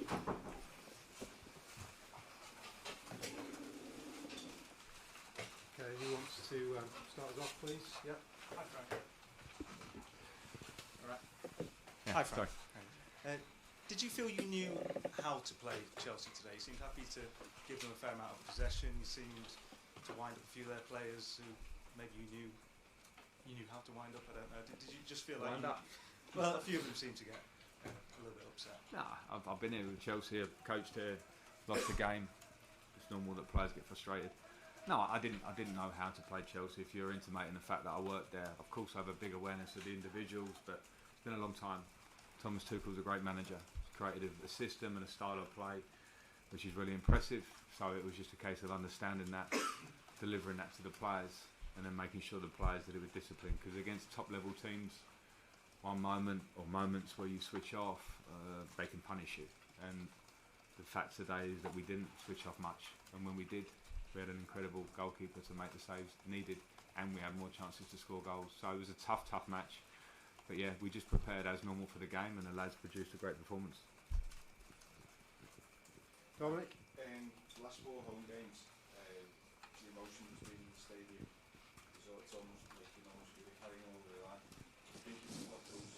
Okay, who wants to start us off, please? Yeah. Hi, Frank. All right. Yeah, Hi, Frank. sorry. Did you feel you knew how to play Chelsea today? You seemed happy to give them a fair amount of possession. You seemed to wind up a few of their players who maybe you knew how to wind up. I don't know. Did you just feel like well, a few of them seemed to get a little bit upset. Nah, I've been here with Chelsea, I've coached here, lost the game. It's normal that players get frustrated. No, I didn't know how to play Chelsea. If you're intimating the fact that I worked there, of course I have a big awareness of the individuals, but it's been a long time. Thomas Tuchel's a great manager. He's created a system and a style of play which is really impressive. So it was just a case of understanding that, delivering that to the players, and then making sure the players did it with discipline. Because against top level teams, one moment or moments where you switch off, they can punish you. And the fact today is that we didn't switch off much, and when we did, we had an incredible goalkeeper to make the saves needed, and we had more chances to score goals. So it was a tough match. But yeah, we just prepared as normal for the game, and the lads produced a great performance. Dominic? Last 4 home games, the emotion between the stadium, so it's almost like you're carrying over the line. Do you think you've got those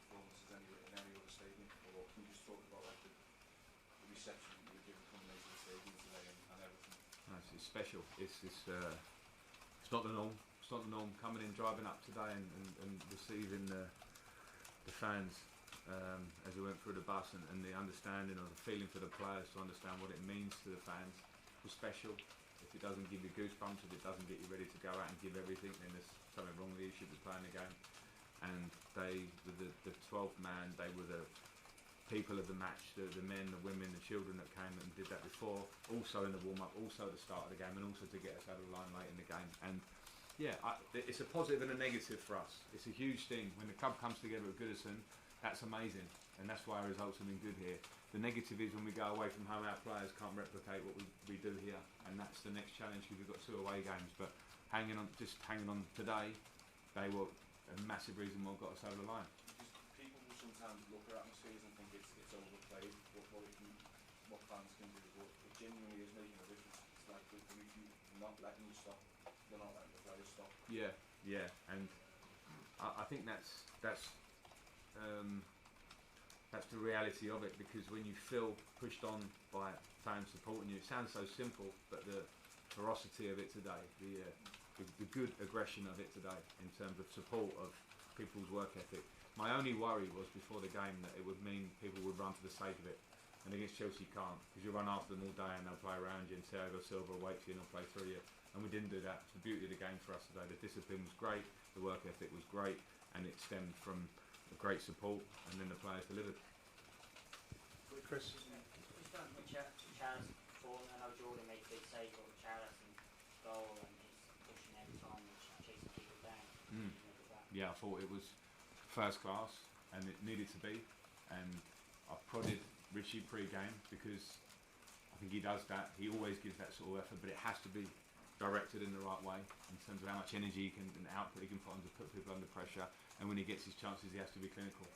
performances in any other stadium, or can you just talk about like the reception that you were given coming into the stadium today and everything? No, it's special. It's not the norm. It's not the norm coming in, driving up today and receiving the fans as we went through the bus, and the understanding or the feeling for the players to understand what it means to the fans was special. If it doesn't give you goosebumps, if it doesn't get you ready to go out and give everything, then there's something wrong with you. You should be playing the game. And they, the 12th man, they were the people of the match, the men, the women, the children that came and did that before, also in the warm-up, also at the start of the game, and also to get us out of the line late in the game. And yeah, it's a positive and a negative for us. It's a huge thing. When the club comes together at Goodison, that's amazing, and that's why our results have been good here. The negative is when we go away from home, our players can't replicate what we do here, and that's the next challenge, because we've got 2 away games. But hanging on today, they were a massive reason why we got us over the line. People will sometimes look at atmospheres and think it's overplayed, what fans can do, but it genuinely is making a difference. It's like they're not letting you stop, they're not letting the players stop. Yeah, and I think that's the reality of it, because when you feel pushed on by fans supporting you, it sounds so simple, but the ferocity of it today, the good aggression of it today, in terms of support of people's work ethic. My only worry was before the game that it would mean people would run for the sake of it, and against Chelsea you can't, because you run after them all day and they'll play around you, and Thiago Silva will wait for you and they'll play through you, and we didn't do that. It's the beauty of the game for us today. The discipline was great, the work ethic was great, and it stemmed from the great support, and then the players delivered. Chris? We started with Charles before, and I know Jordan made a big save over Charleston goal, and he's pushing every time and chasing people down. Yeah, I thought it was first class, and it needed to be, and I prodded Richie pre-game, because I think he does that. He always gives that sort of effort, but it has to be directed in the right way in terms of how much energy and output he can put on to put people under pressure, and when he gets his chances he has to be clinical.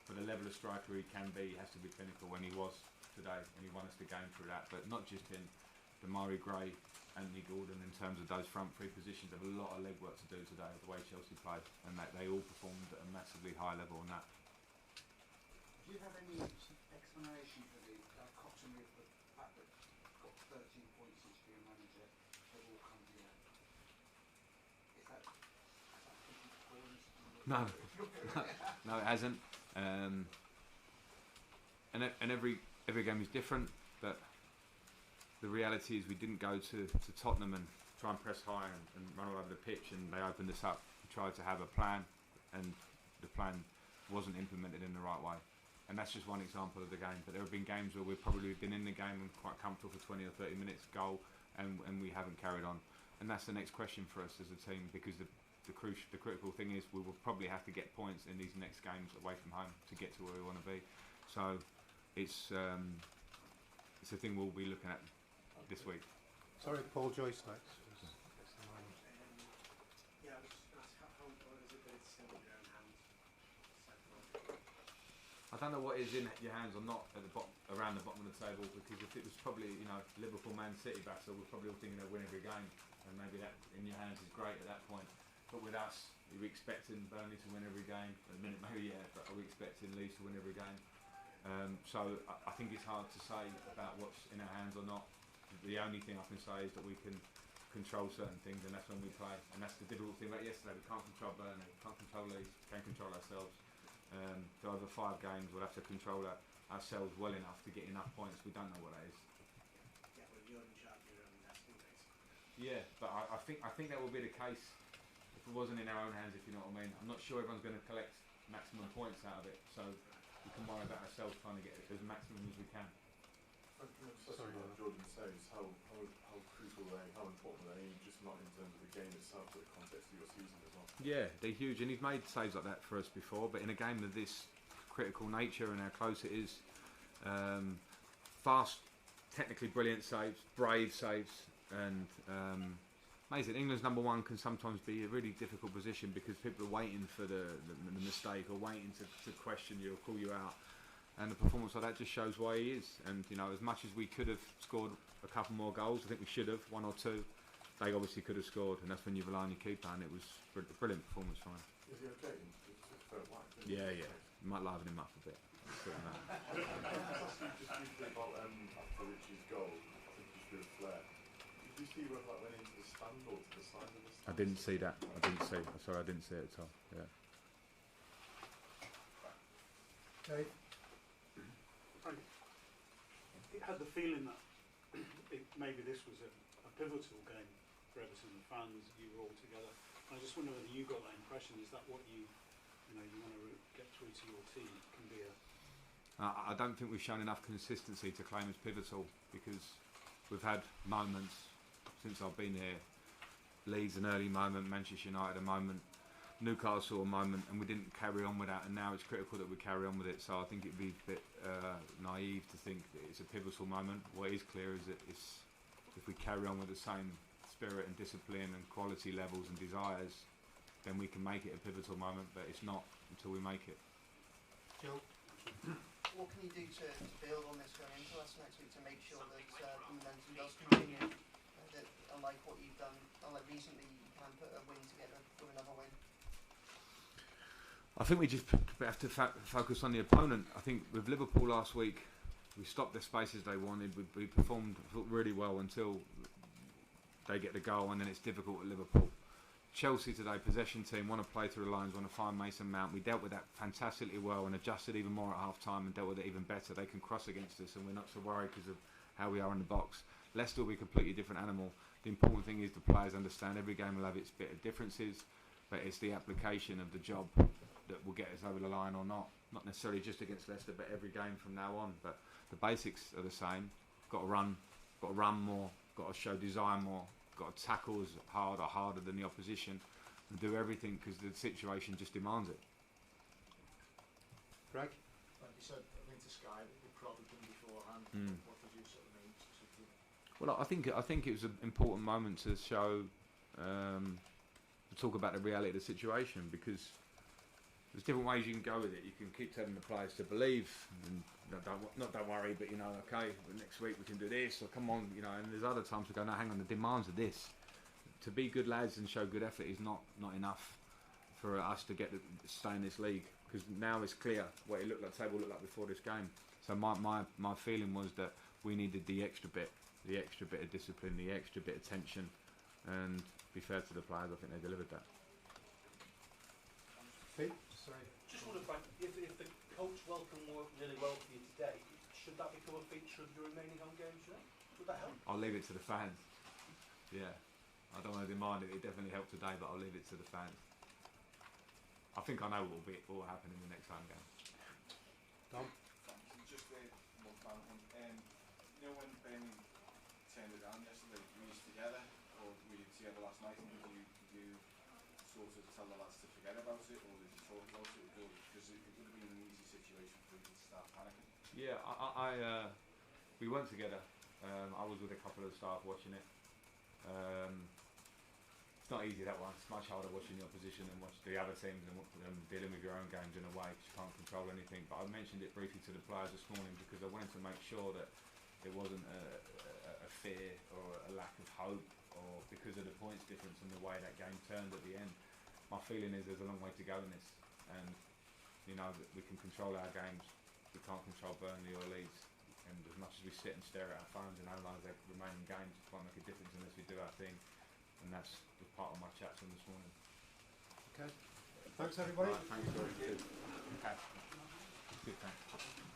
For the level of striker he can be, he has to be clinical, when he was today, and he won us the game through that. But not just him, Damari Gray, Anthony Gordon, in terms of those front 3 positions, have a lot of legwork to do today, the way Chelsea played, and they all performed at a massively high level on that. Do you have any explanation for the dichotomy of the fact that you've got 13 points since being manager, they've all come together? Is that No, it hasn't. And every game is different, but the reality is we didn't go to Tottenham and try and press high and run all over the pitch, and they opened us up. We tried to have a plan, and the plan wasn't implemented in the right way. And that's just one example of the game. But there have been games where we've probably been in the game and quite comfortable for 20 or 30 minutes, goal, and we haven't carried on. And that's the next question for us as a team, because the critical thing is we will probably have to get points in these next games away from home to get to where we want to be. So it's a thing we'll be looking at this week. Sorry, Paul Joyce next. Yeah, I was just going to ask, how important is it that it's still in your own hands? I don't know what is in your hands or not at the bottom, around the bottom of the table, because if it was probably, you know, Liverpool Man City battle, we're probably all thinking they'll win every game, and maybe that in your hands is great at that point. But with us, are we expecting Burnley to win every game? At the minute, maybe yeah, but are we expecting Leeds to win every game? So I think it's hard to say about what's in our hands or not. The only thing I can say is that we can control certain things, and that's when we play. And that's the difficult thing about yesterday. We can't control Burnley, we can't control Leeds, we can't control ourselves. For over 5 games, we'll have to control ourselves well enough to get enough points. We don't know what that is. Yeah, well, you're in charge of your own destiny, basically. Yeah, but I think that will be the case if it wasn't in our own hands, if you know what I mean. I'm not sure everyone's going to collect maximum points out of it, so we can worry about ourselves trying to get as maximum as we can. Sorry, what Jordan says, how crucial are they, how important are they, just not in terms of the game itself, but the context of your season as well? Yeah, they're huge, and he's made saves like that for us before, but in a game of this critical nature and how close it is, fast, technically brilliant saves, brave saves, and amazing. England's number one can sometimes be a really difficult position because people are waiting for the mistake or waiting to question you or call you out. And the performance like that just shows why he is. And you know, as much as we could have scored a couple more goals, I think we should have, 1 or 2. They obviously could have scored, and that's when you rely on your keeper. And it was a brilliant performance from him. Is he okay? It's fair whack, Yeah. You might liven him up a bit. Just briefly about after Richie's goal, I think he threw a flare. Did you see whether that went into the stand or to the side of the stand? I didn't see that. Sorry, I didn't see it at all. Yeah. Dave? It had the feeling that maybe this was a pivotal game for Everton, the fans, you were all together. And I just wonder whether you got that impression. Is that what you want to get through to your team? It can be a... I don't think we've shown enough consistency to claim as pivotal, because we've had moments since I've been here. Leeds an early moment, Manchester United a moment, Newcastle a moment, and we didn't carry on with that, and now it's critical that we carry on with it. So I think it'd be a bit naive to think that it's a pivotal moment. What is clear is that if we carry on with the same spirit and discipline and quality levels and desires, then we can make it a pivotal moment, but it's not until we make it. Joe? What can you do to build on this going into us next week to make sure that the momentum does continue? That unlike what you've done, unlike recently, you can put a win together with another win. I think we just have to focus on the opponent. I think with Liverpool last week, we stopped the spaces they wanted. We performed really well until they get the goal, and then it's difficult at Liverpool. Chelsea today, possession team, want to play through the lines, want to find Mason Mount. We dealt with that fantastically well and adjusted even more at half time and dealt with it even better. They can cross against us and we're not so worried because of how we are in the box. Leicester will be a completely different animal. The important thing is the players understand every game will have its bit of differences, but it's the application of the job that will get us over the line or not. Not necessarily just against Leicester, but every game from now on. But the basics are the same. Got to run more, got to show desire more, got to tackle as hard or harder than the opposition, and do everything because the situation just demands it. Greg? Like you said, I think to Sky, the probably done beforehand. What did you sort of mean? Well, I think it was an important moment to show, to talk about the reality of the situation, because there's different ways you can go with it. You can keep telling the players to believe, and don't worry, but okay, next week we can do this, or come on, and there's other times we go, no, hang on, the demands of this. To be good lads and show good effort is not enough for us to stay in this league, because now it's clear what the table looked like before this game. So my feeling was that we needed the extra bit of discipline, the extra bit of tension, and to be fair to the players, I think they delivered that. Pete? Sorry. Just wondered, Frank, if the coach welcome worked really well for you today, should that become a feature of your remaining home games? Would that help? I'll leave it to the fans. Yeah, I don't want to demand it. It definitely helped today, but I'll leave it to the fans. I think I know what will happen in the next home game. Dom? Just one final one. When Burnley turned it around yesterday, were you together, or were you together last night, and did you sort of tell the lads to forget about it, or did you talk about it, because it would have been an easy situation for you to start panicking? Yeah, we weren't together. I was with a couple of staff watching it. it's not easy, that one. It's much harder watching the opposition and watching the other teams and dealing with your own games in a way, because you can't control anything. But I mentioned it briefly to the players this morning because I wanted to make sure that it wasn't a fear or a lack of hope, or because of the points difference and the way that game turned at the end. My feeling is there's a long way to go in this, and you know that we can control our games. We can't control Burnley or Leeds, and as much as we sit and stare at our phones and analyse their remaining games, it won't make a difference unless we do our thing, and that's was part of my chat to them this morning. Okay. Thanks everybody. Right, thanks, George. Good. Okay. Good, thanks.